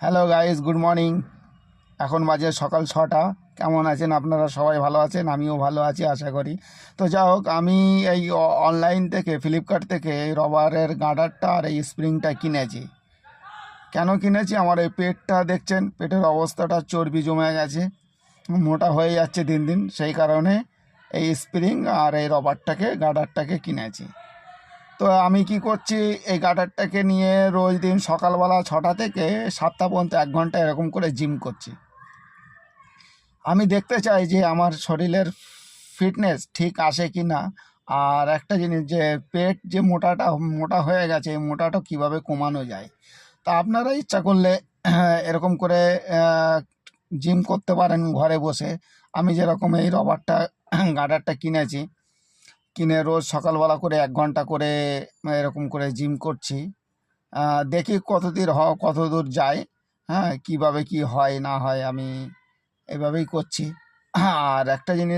Hello guys, good morning. এখন বাজে সকাল 6টা। কেমন আছেন আপনারা? সবাই ভালো আছেন? আমিও ভালো আছি আশা করি। তো যা হোক, আমি এই অনলাইন থেকে ফ্লিপকার্ট থেকে এই রবারের গার্ডারটা আর এই স্প্রিংটা কিনেছি। কেন কিনেছি? আমার এই পেটটা দেখছেন, পেটের অবস্থাটা চর্বি জমে গেছে, মোটা হয়ে যাচ্ছে দিন দিন। সেই কারণে এই স্প্রিং আর এই গার্ডারটাকে কিনেছি। তো আমি কি করছি, এই গার্ডারটাকে নিয়ে রোজ দিন সকালবেলা 6টা থেকে 7টা পর্যন্ত 1 ঘন্টা এরকম করে জিম করছি। আমি দেখতে চাই যে আমার শরীরের ফিটনেস ঠিক আসে কি না। আর একটা জিনিস, যে পেট যে মোটা হয়ে গেছে, এই মোটাটা কীভাবে কমানো যায়। তা আপনারা ইচ্ছা করলে এরকম করে জিম করতে পারেন ঘরে বসে। আমি যেরকম এই গার্ডারটা কিনেছি, কিনে রোজ সকালবেলা করে 1 ঘন্টা করে এরকম করে জিম করছি। দেখি কতদূর যায়। হ্যাঁ, কিভাবে কি হয় না হয়, আমি এভাবেই করছি। আর একটা জিনিস